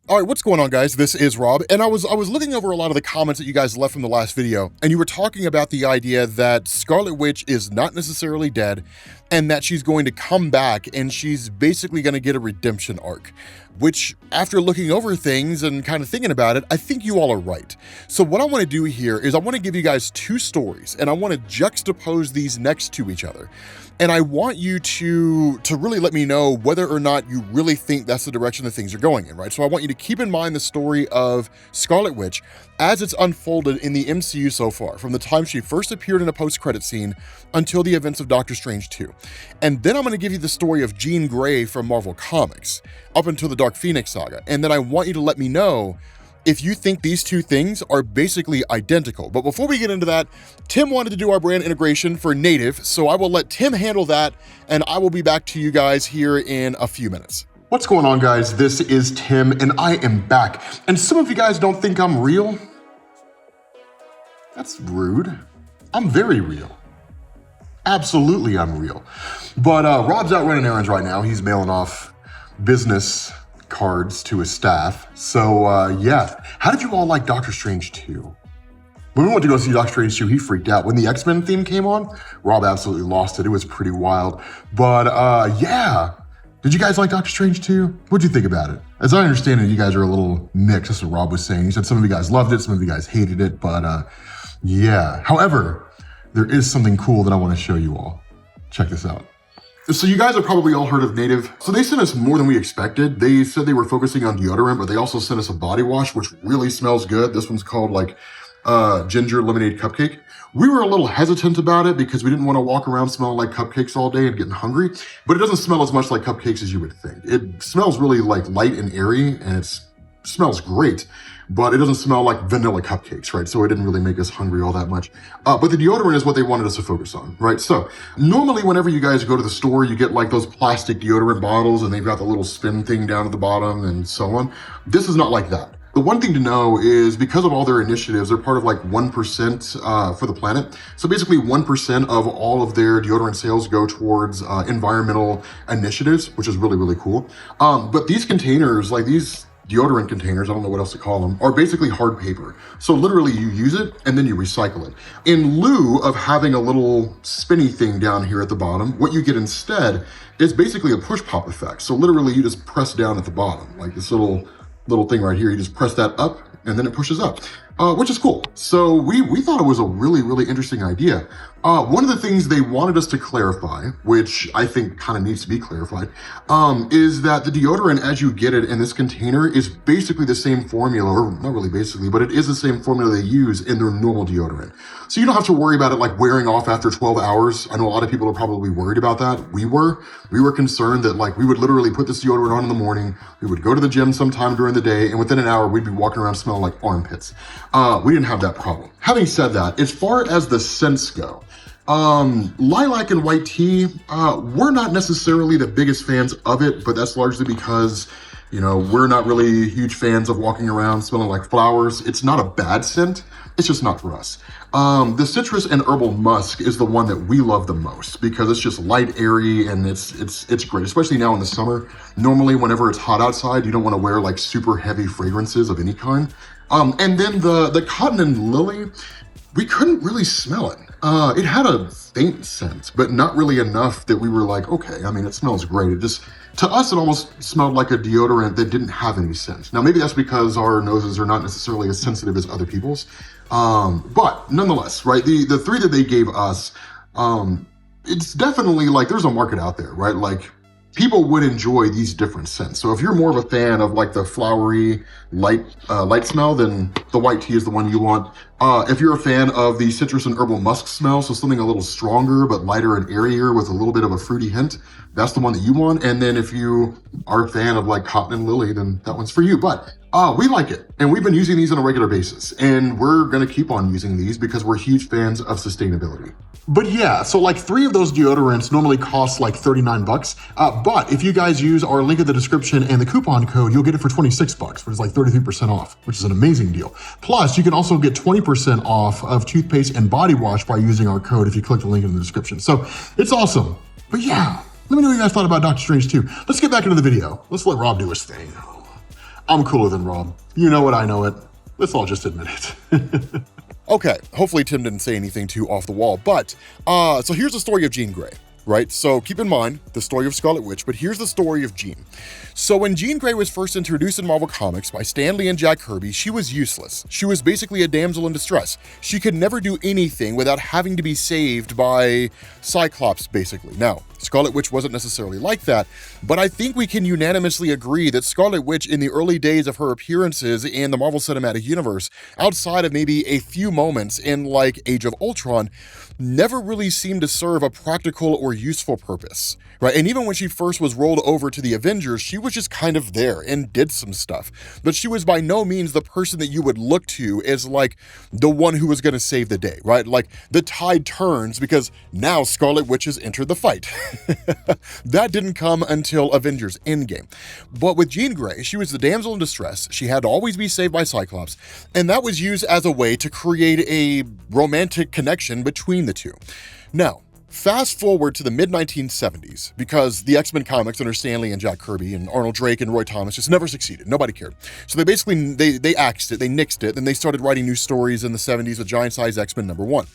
All right, what's going on, guys? This is Rob, and I was looking over a lot of the comments that you guys left from the last video, and you were talking about the idea that Scarlet Witch is not necessarily dead, and that she's going to come back, and she's basically going to get a redemption arc, which, after looking over things and kind of thinking about it, I think you all are right. So what I want to do here is I want to give you guys two stories, and I want to juxtapose these next to each other. And I want you to really let me know whether or not you really think that's the direction that things are going in, right? So I want you to keep in mind the story of Scarlet Witch as it's unfolded in the MCU so far, from the time she first appeared in a post-credit scene until the events of Doctor Strange 2. And then I'm going to give you the story of Jean Grey from Marvel Comics, up until the Dark Phoenix saga. And then I want you to let me know if you think these two things are basically identical. But before we get into that, Tim wanted to do our brand integration for Native, so I will let Tim handle that, and I will be back to you guys here in a few minutes. What's going on, guys? This is Tim, and I am back. And some of you guys don't think I'm real? That's rude. I'm very real. Absolutely, I'm real. But Rob's out running errands right now. He's mailing off business cards to his staff. So yeah, how did you all like Doctor Strange 2? When we went to go see Doctor Strange 2, he freaked out. When the X-Men theme came on, Rob absolutely lost it. It was pretty wild. But yeah, did you guys like Doctor Strange 2? What'd you think about it? As I understand it, you guys are a little mixed. That's what Rob was saying. He said some of you guys loved it, some of you guys hated it, but yeah. However, there is something cool that I want to show you all. Check this out. So you guys have probably all heard of Native. So they sent us more than we expected. They said they were focusing on deodorant, but they also sent us a body wash, which really smells good. This one's called like ginger lemonade cupcake. We were a little hesitant about it because we didn't want to walk around smelling like cupcakes all day and getting hungry, but it doesn't smell as much like cupcakes as you would think. It smells really like light and airy, and it smells great, but it doesn't smell like vanilla cupcakes, right? So it didn't really make us hungry all that much. But the deodorant is what they wanted us to focus on, right? So normally whenever you guys go to the store, you get like those plastic deodorant bottles and they've got the little spin thing down at the bottom and so on. This is not like that. The one thing to know is because of all their initiatives, they're part of like 1% for the planet. So basically 1% of all of their deodorant sales go towards environmental initiatives, which is really, really cool. But these containers, like these deodorant containers, I don't know what else to call them, are basically hard paper. So literally you use it and then you recycle it. In lieu of having a little spinny thing down here at the bottom, what you get instead is basically a push pop effect. So literally you just press down at the bottom, like this little thing right here. You just press that up and then it pushes up, which is cool. So we thought it was a really, really interesting idea. One of the things they wanted us to clarify, which I think kind of needs to be clarified, is that the deodorant as you get it in this container is basically the same formula, or not really basically, but it is the same formula they use in their normal deodorant. So you don't have to worry about it like wearing off after 12 hours. I know a lot of people are probably worried about that. We were concerned that like we would literally put this deodorant on in the morning, we would go to the gym sometime during the day, and within an hour we'd be walking around smelling like armpits. We didn't have that problem. Having said that, as far as the scents go, lilac and white tea, we're not necessarily the biggest fans of it, but that's largely because, you know, we're not really huge fans of walking around smelling like flowers. It's not a bad scent, it's just not for us. The citrus and herbal musk is the one that we love the most because it's just light, airy, and it's great, especially now in the summer. Normally, whenever it's hot outside, you don't want to wear like super heavy fragrances of any kind. And then the cotton and lily, we couldn't really smell it. It had a faint scent, but not really enough that we were like, okay, I mean, it smells great. It just, to us, it almost smelled like a deodorant that didn't have any scent. Now, maybe that's because our noses are not necessarily as sensitive as other people's. But nonetheless, right, the three that they gave us, it's definitely like there's a market out there, right? Like people would enjoy these different scents. So if you're more of a fan of like the flowery, light smell, then the white tea is the one you want. If you're a fan of the citrus and herbal musk smell, so something a little stronger but lighter and airier with a little bit of a fruity hint, that's the one that you want. And then if you are a fan of like cotton and lily, then that one's for you. But we like it, and we've been using these on a regular basis, and we're gonna keep on using these because we're huge fans of sustainability. But yeah, so like 3 of those deodorants normally cost like 39 bucks. But if you guys use our link in the description and the coupon code, you'll get it for 26 bucks, which is like 33% off, which is an amazing deal. Plus, you can also get 20% off of toothpaste and body wash by using our code if you click the link in the description. So it's awesome. But yeah, let me know what you guys thought about Doctor Strange 2. Let's get back into the video. Let's let Rob do his thing. I'm cooler than Rob. You know it, I know it. Let's all just admit it. Okay, hopefully Tim didn't say anything too off the wall, but so here's the story of Jean Grey, right? So keep in mind the story of Scarlet Witch, but here's the story of Jean. So when Jean Grey was first introduced in Marvel Comics by Stan Lee and Jack Kirby, she was useless. She was basically a damsel in distress. She could never do anything without having to be saved by Cyclops, basically. Now, Scarlet Witch wasn't necessarily like that, but I think we can unanimously agree that Scarlet Witch in the early days of her appearances in the Marvel Cinematic Universe, outside of maybe a few moments in like Age of Ultron, never really seemed to serve a practical or useful purpose, right? And even when she first was rolled over to the Avengers, she was just kind of there and did some stuff, but she was by no means the person that you would look to as like the one who was going to save the day, right? Like the tide turns because now Scarlet Witch has entered the fight. That didn't come until Avengers Endgame. But with Jean Grey, she was the damsel in distress. She had to always be saved by Cyclops, and that was used as a way to create a romantic connection between the two. Now, fast forward to the mid-1970s, because the X-Men comics under Stan Lee and Jack Kirby and Arnold Drake and Roy Thomas just never succeeded. Nobody cared. So they basically, they axed it, they nixed it, and they started writing new stories in the 70s with Giant Size X-Men #1.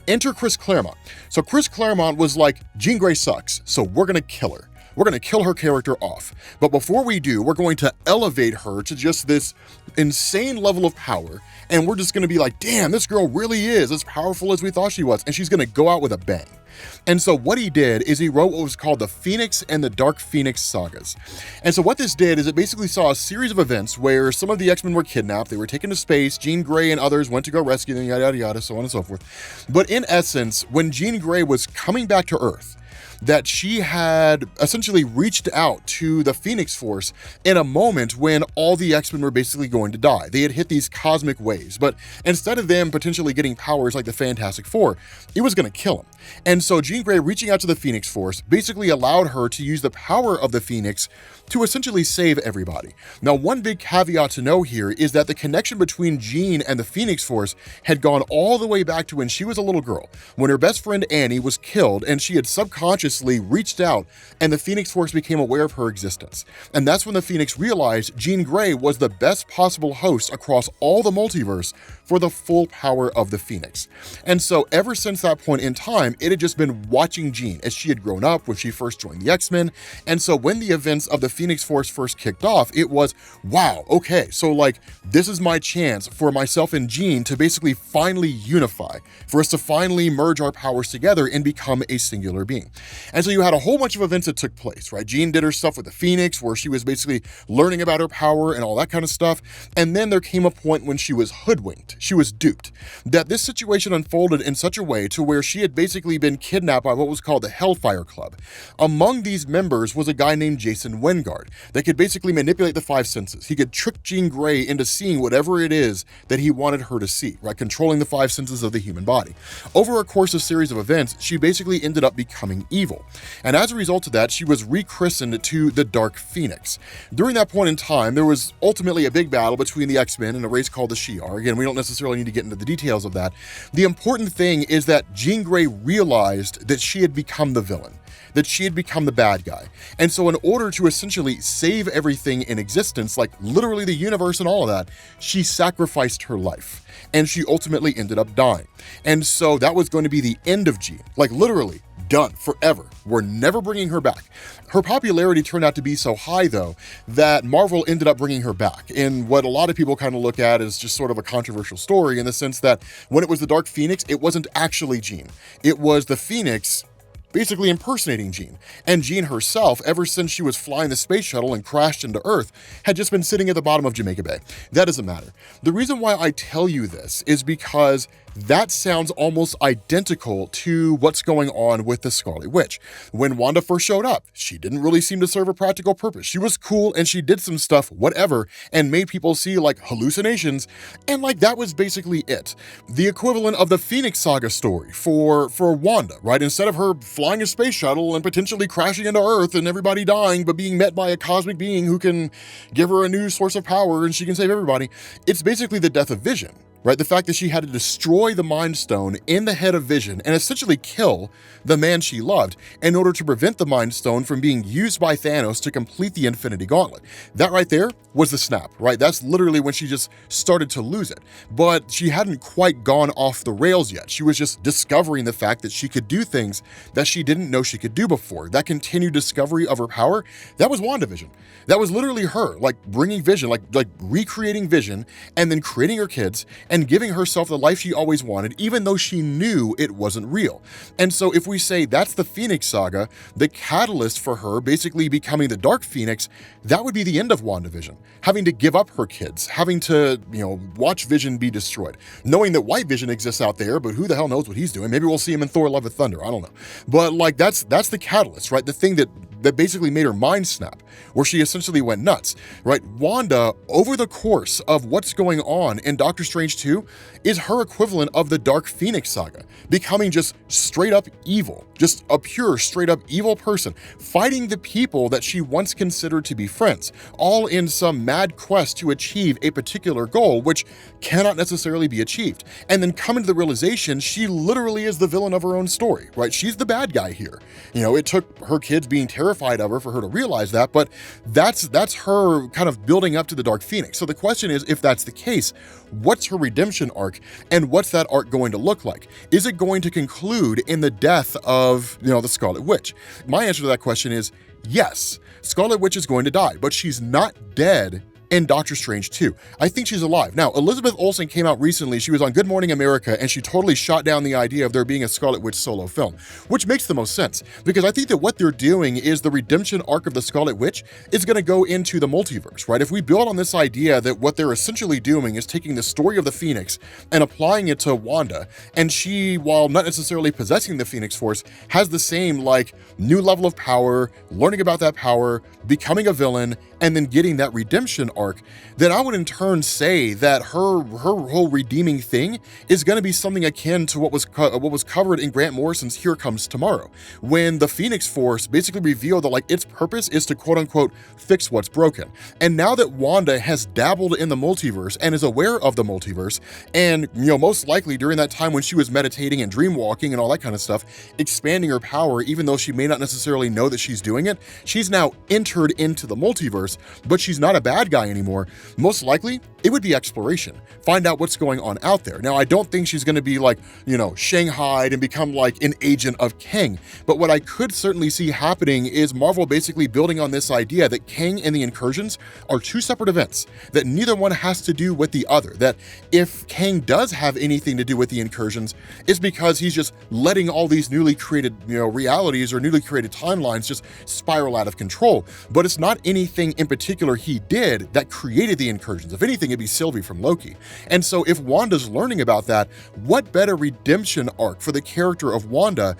Enter Chris Claremont. So Chris Claremont was like, Jean Grey sucks, so we're gonna kill her. We're going to kill her character off. But before we do, we're going to elevate her to just this insane level of power. And we're just going to be like, damn, this girl really is as powerful as we thought she was. And she's going to go out with a bang. And so what he did is he wrote what was called the Phoenix and the Dark Phoenix sagas. And so what this did is it basically saw a series of events where some of the X-Men were kidnapped, they were taken to space, Jean Grey and others went to go rescue them, yada, yada, yada, so on and so forth. But in essence, when Jean Grey was coming back to Earth, that she had essentially reached out to the Phoenix Force in a moment when all the X-Men were basically going to die. They had hit these cosmic waves, but instead of them potentially getting powers like the Fantastic Four, it was going to kill them. And so Jean Grey reaching out to the Phoenix Force basically allowed her to use the power of the Phoenix to essentially save everybody. Now, one big caveat to know here is that the connection between Jean and the Phoenix Force had gone all the way back to when she was a little girl, when her best friend Annie was killed and she had subconsciously reached out and the Phoenix Force became aware of her existence. And that's when the Phoenix realized Jean Grey was the best possible host across all the multiverse for the full power of the Phoenix. And so ever since that point in time, it had just been watching Jean as she had grown up when she first joined the X-Men. And so when the events of the Phoenix Force first kicked off, it was, wow, okay, so like this is my chance for myself and Jean to basically finally unify, for us to finally merge our powers together and become a singular being. And so you had a whole bunch of events that took place, right? Jean did her stuff with the Phoenix, where she was basically learning about her power and all that kind of stuff. And then there came a point when she was hoodwinked, she was duped, that this situation unfolded in such a way to where she had basically been kidnapped by what was called the Hellfire Club. Among these members was a guy named Jason Wengard that could basically manipulate the five senses. He could trick Jean Grey into seeing whatever it is that he wanted her to see, right? Controlling the five senses of the human body. Over a course of series of events, she basically ended up becoming evil. And as a result of that, she was rechristened to the Dark Phoenix. During that point in time, there was ultimately a big battle between the X-Men and a race called the Shi'ar. Again, we don't necessarily need to get into the details of that. The important thing is that Jean Grey realized that she had become the villain, that she had become the bad guy. And so in order to essentially save everything in existence, like literally the universe and all of that, she sacrificed her life. And she ultimately ended up dying. And so that was going to be the end of Jean, like literally done forever. We're never bringing her back. Her popularity turned out to be so high, though, that Marvel ended up bringing her back in what a lot of people kind of look at as just sort of a controversial story, in the sense that when it was the Dark Phoenix, it wasn't actually Jean. It was the Phoenix basically impersonating Jean. And Jean herself, ever since she was flying the space shuttle and crashed into Earth, had just been sitting at the bottom of Jamaica Bay. That doesn't matter. The reason why I tell you this is because that sounds almost identical to what's going on with the Scarlet Witch. When Wanda first showed up, she didn't really seem to serve a practical purpose. She was cool and she did some stuff, whatever, and made people see like hallucinations, and like that was basically it. The equivalent of the Phoenix Saga story for Wanda, right? Instead of her flying a space shuttle and potentially crashing into Earth and everybody dying, but being met by a cosmic being who can give her a new source of power and she can save everybody, it's basically the death of Vision. Right? The fact that she had to destroy the Mind Stone in the head of Vision and essentially kill the man she loved in order to prevent the Mind Stone from being used by Thanos to complete the Infinity Gauntlet. That right there was the snap, right? That's literally when she just started to lose it. But she hadn't quite gone off the rails yet. She was just discovering the fact that she could do things that she didn't know she could do before. That continued discovery of her power, that was WandaVision. That was literally her, like bringing Vision, like recreating Vision, and then creating her kids and giving herself the life she always wanted, even though she knew it wasn't real. And so if we say that's the Phoenix Saga, the catalyst for her basically becoming the Dark Phoenix, that would be the end of WandaVision. Having to give up her kids, having to, watch Vision be destroyed, knowing that White Vision exists out there, but who the hell knows what he's doing? Maybe we'll see him in Thor: Love and Thunder. I don't know. But like that's the catalyst, right? The thing that basically made her mind snap, where she essentially went nuts, right? Wanda, over the course of what's going on in Doctor Strange 2, is her equivalent of the Dark Phoenix Saga, becoming just straight up evil, just a pure, straight up evil person, fighting the people that she once considered to be friends, all in some mad quest to achieve a particular goal, which cannot necessarily be achieved. And then coming to the realization, she literally is the villain of her own story, right? She's the bad guy here. It took her kids being terrified of her for her to realize that, but that's her kind of building up to the Dark Phoenix. So the question is, if that's the case, what's her redemption arc, and what's that arc going to look like? Is it going to conclude in the death of, the Scarlet Witch? My answer to that question is yes. Scarlet Witch is going to die, but she's not dead in Doctor Strange 2. I think she's alive. Now, Elizabeth Olsen came out recently. She was on Good Morning America, and she totally shot down the idea of there being a Scarlet Witch solo film, which makes the most sense, because I think that what they're doing is the redemption arc of the Scarlet Witch is going to go into the multiverse, right? If we build on this idea that what they're essentially doing is taking the story of the Phoenix and applying it to Wanda, and she, while not necessarily possessing the Phoenix Force, has the same, new level of power, learning about that power, becoming a villain, and then getting that redemption arc, then I would in turn say that her whole redeeming thing is going to be something akin to what was covered in Grant Morrison's Here Comes Tomorrow, when the Phoenix Force basically revealed that its purpose is to quote unquote fix what's broken. And now that Wanda has dabbled in the multiverse and is aware of the multiverse, and most likely during that time when she was meditating and dream walking and all that kind of stuff, expanding her power, even though she may not necessarily know that she's doing it, she's now entered into the multiverse, but she's not a bad guy anymore. Most likely, it would be exploration. Find out what's going on out there. Now, I don't think she's going to be shanghaied and become an agent of Kang. But what I could certainly see happening is Marvel basically building on this idea that Kang and the Incursions are two separate events, that neither one has to do with the other. That if Kang does have anything to do with the Incursions, it's because he's just letting all these newly created, realities or newly created timelines just spiral out of control. But it's not anything in particular he did that created the Incursions. If anything, it'd be Sylvie from Loki. And so if Wanda's learning about that, what better redemption arc for the character of Wanda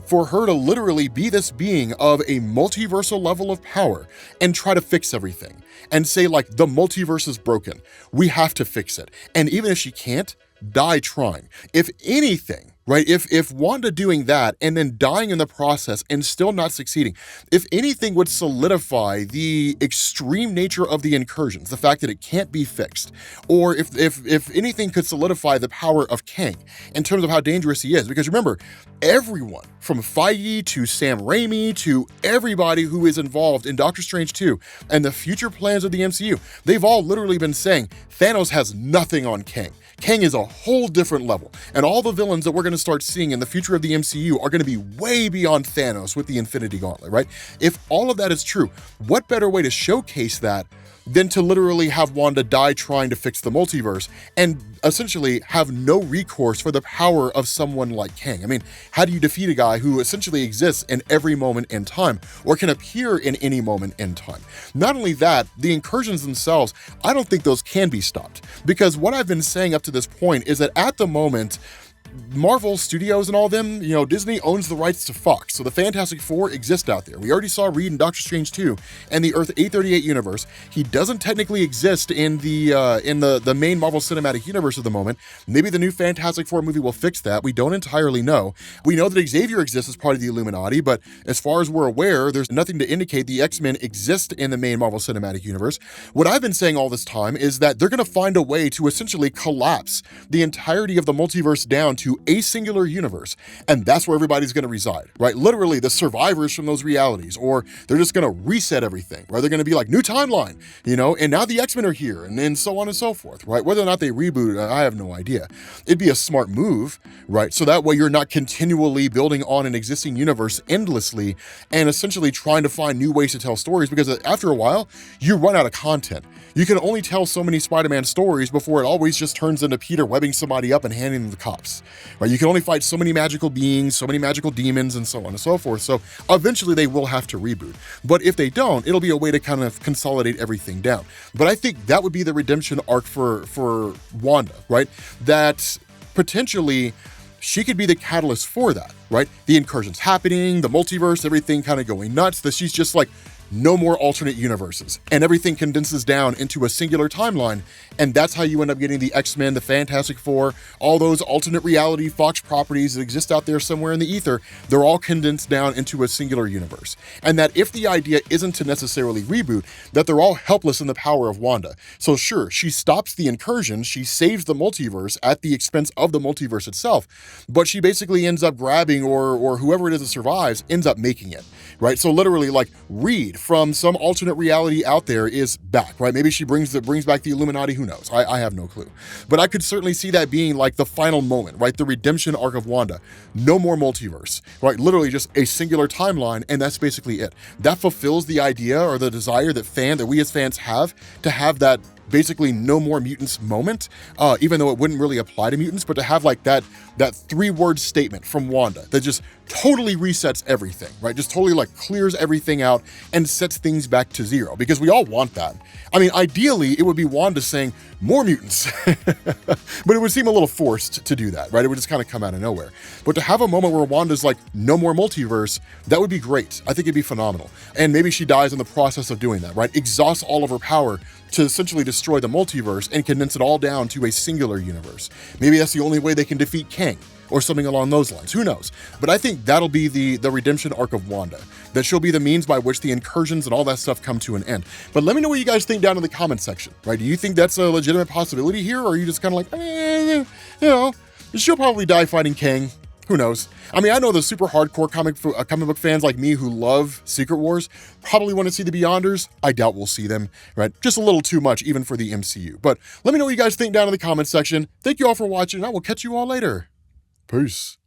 for her to literally be this being of a multiversal level of power and try to fix everything and say the multiverse is broken. We have to fix it. And even if she can't, die trying. If anything, right? If Wanda doing that and then dying in the process and still not succeeding, if anything would solidify the extreme nature of the Incursions, the fact that it can't be fixed, or if anything could solidify the power of Kang in terms of how dangerous he is, because remember, everyone from Feige to Sam Raimi to everybody who is involved in Doctor Strange 2 and the future plans of the MCU, they've all literally been saying Thanos has nothing on Kang. Kang is a whole different level, and all the villains that we're going to start seeing in the future of the MCU are going to be way beyond Thanos with the Infinity Gauntlet, right? If all of that is true, what better way to showcase that than to literally have Wanda die trying to fix the multiverse and essentially have no recourse for the power of someone like Kang? I mean, how do you defeat a guy who essentially exists in every moment in time or can appear in any moment in time? Not only that, the Incursions themselves, I don't think those can be stopped, because what I've been saying up to this point is that at the moment, Marvel Studios and all them, Disney owns the rights to Fox, so the Fantastic Four exist out there. We already saw Reed in Doctor Strange 2 and the Earth 838 universe. He doesn't technically exist in the main Marvel Cinematic Universe at the moment. Maybe the new Fantastic Four movie will fix that. We don't entirely know. We know that Xavier exists as part of the Illuminati, but as far as we're aware, there's nothing to indicate the X-Men exist in the main Marvel Cinematic Universe. What I've been saying all this time is that they're going to find a way to essentially collapse the entirety of the multiverse down to into a singular universe, and that's where everybody's going to reside, right? Literally, the survivors from those realities, or they're just going to reset everything, right? They're going to be like, new timeline, and now the X-Men are here, and then so on and so forth, right? Whether or not they reboot, I have no idea. It'd be a smart move, right? So that way you're not continually building on an existing universe endlessly and essentially trying to find new ways to tell stories, because after a while, you run out of content. You can only tell so many Spider-Man stories before it always just turns into Peter webbing somebody up and handing them the cops, right? You can only fight so many magical beings, so many magical demons, and so on and so forth. So eventually they will have to reboot. But if they don't, it'll be a way to kind of consolidate everything down. But I think that would be the redemption arc for Wanda, right? That potentially she could be the catalyst for that, right? The incursions happening, the multiverse, everything kind of going nuts, that she's just like, no more alternate universes, and everything condenses down into a singular timeline, and that's how you end up getting the X-Men, the Fantastic Four, all those alternate reality Fox properties that exist out there somewhere in the ether. They're all condensed down into a singular universe, and that if the idea isn't to necessarily reboot, that they're all helpless in the power of Wanda. So sure, she stops the incursion, she saves the multiverse at the expense of the multiverse itself, but she basically ends up grabbing, or whoever it is that survives ends up making it, right? So literally, like, Reed from some alternate reality out there is back, right? Maybe she brings back the Illuminati, who knows? I have no clue. But I could certainly see that being like the final moment, right? The redemption arc of Wanda. No more multiverse, right? Literally just a singular timeline, and that's basically it. That fulfills the idea or the desire that we as fans have to have that basically no more mutants moment, even though it wouldn't really apply to mutants, but to have like that 3-word statement from Wanda that just totally resets everything, right? Just totally like clears everything out and sets things back to zero, because we all want that. I mean, ideally, it would be Wanda saying, more mutants, but it would seem a little forced to do that, right? It would just kind of come out of nowhere. But to have a moment where Wanda's like, no more multiverse, that would be great. I think it'd be phenomenal. And maybe she dies in the process of doing that, right? Exhausts all of her power to essentially destroy the multiverse and condense it all down to a singular universe. Maybe that's the only way they can defeat Kang, or something along those lines. Who knows? But I think that'll be the redemption arc of Wanda, that she'll be the means by which the incursions and all that stuff come to an end. But let me know what you guys think down in the comment section, right? Do you think that's a legitimate possibility here, or are you just kind of like, she'll probably die fighting Kang? Who knows? I mean, I know the super hardcore comic book fans like me who love Secret Wars probably want to see the Beyonders. I doubt we'll see them, right? Just a little too much even for the MCU. But let me know what you guys think down in the comment section. Thank you all for watching, and I will catch you all later. Peace.